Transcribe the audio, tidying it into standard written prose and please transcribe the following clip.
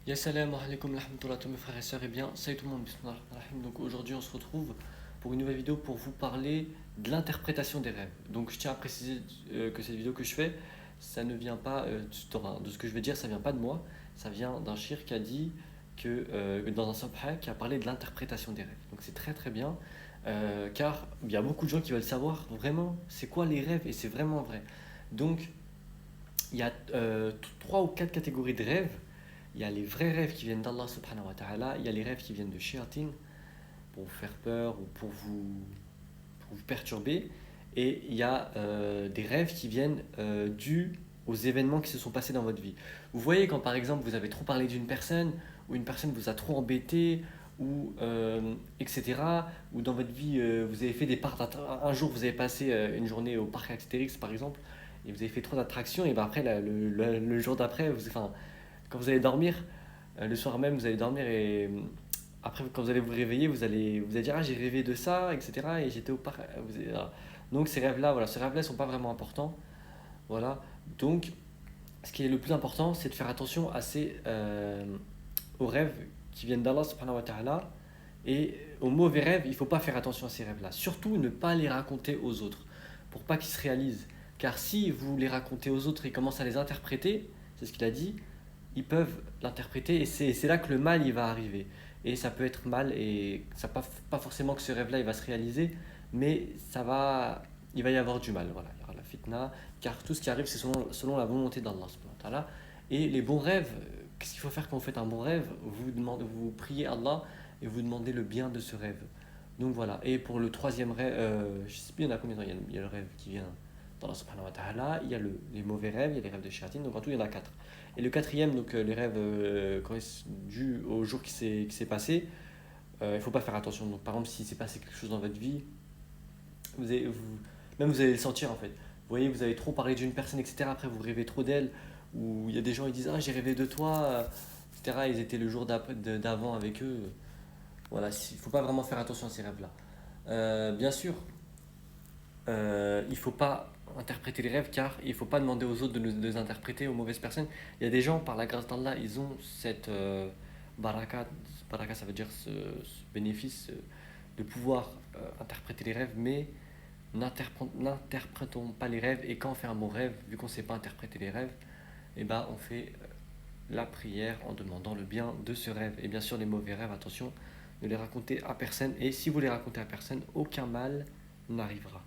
Ya salam alaikum rahmatullah tous mes frères et sœurs et bien salut tout le monde bismillah rahim. Donc aujourd'hui on se retrouve pour une nouvelle vidéo pour vous parler de l'interprétation des rêves. Donc je tiens à préciser que cette vidéo que je fais ça ne vient pas de ce que je vais dire, ça vient pas de moi, ça vient d'un shir qui a dit que dans un sabha qui a parlé de l'interprétation des rêves. Donc c'est très très bien car il y a beaucoup de gens qui veulent savoir vraiment c'est quoi les rêves et c'est vraiment vrai. Donc il y a trois ou quatre catégories de rêves. Il y a les vrais rêves qui viennent d'Allah subhanahu wa ta'ala, il y a les rêves qui viennent de shayatin pour vous faire peur ou pour vous perturber, et il y a des rêves qui viennent dus aux événements qui se sont passés dans votre vie. Vous voyez quand par exemple vous avez trop parlé d'une personne, ou une personne vous a trop embêté, ou etc. Ou dans votre vie vous avez fait des parcs un jour vous avez passé une journée au parc Astérix par exemple, et vous avez fait trop d'attractions, et ben après le jour d'après, enfin, quand vous allez dormir, le soir même, vous allez dormir et après, quand vous allez vous réveiller, vous allez dire ah j'ai rêvé de ça, etc. Et j'étais au parc. Voilà. Donc ces rêves-là, voilà, ces rêves-là sont pas vraiment importants. Voilà. Donc, ce qui est le plus important, c'est de faire attention aux rêves qui viennent d'Allah subhanahu wa ta'ala. Et aux mauvais rêves, il ne faut pas faire attention à ces rêves-là. Surtout ne pas les raconter aux autres, pour pas qu'ils se réalisent. Car si vous les racontez aux autres et commencent à les interpréter, c'est ce qu'il a dit, ils peuvent l'interpréter et c'est là que le mal il va arriver. Et ça peut être mal et ça pas forcément que ce rêve-là il va se réaliser, mais il va y avoir du mal. Voilà, il y aura la fitna, car tout ce qui arrive c'est selon la volonté d'Allah subhanahu wa ta'ala. Et les bons rêves, qu'est-ce qu'il faut faire quand vous faites un bon rêve? Vous priez Allah et vous demandez le bien de ce rêve. Donc voilà. Et pour le troisième rêve, je sais plus il y en a combien, il y a le rêve qui vient d'Allah subhanahu wa ta'ala, il y a les mauvais rêves, il y a les rêves de shayatin, donc en tout il y en a quatre. Et le quatrième, donc les rêves dus au jour qui s'est passé, il ne faut pas faire attention. Donc par exemple, s'il s'est passé quelque chose dans votre vie, même vous allez le sentir en fait. Vous voyez, vous avez trop parlé d'une personne, etc. Après, vous rêvez trop d'elle. Ou il y a des gens, ils disent ah, j'ai rêvé de toi, etc. Ils étaient le jour d'avant avec eux. Voilà, il ne faut pas vraiment faire attention à ces rêves-là. Bien sûr, il ne faut pas interpréter les rêves car il ne faut pas demander aux autres de les interpréter aux mauvaises personnes. Il y a des gens, par la grâce d'Allah, ils ont cette baraka. Baraka, ça veut dire ce bénéfice de pouvoir interpréter les rêves, mais n'interprétons pas les rêves. Et quand on fait un bon rêve, vu qu'on ne sait pas interpréter les rêves, et ben on fait la prière en demandant le bien de ce rêve. Et bien sûr, les mauvais rêves, attention, ne les racontez à personne. Et si vous les racontez à personne, aucun mal n'arrivera.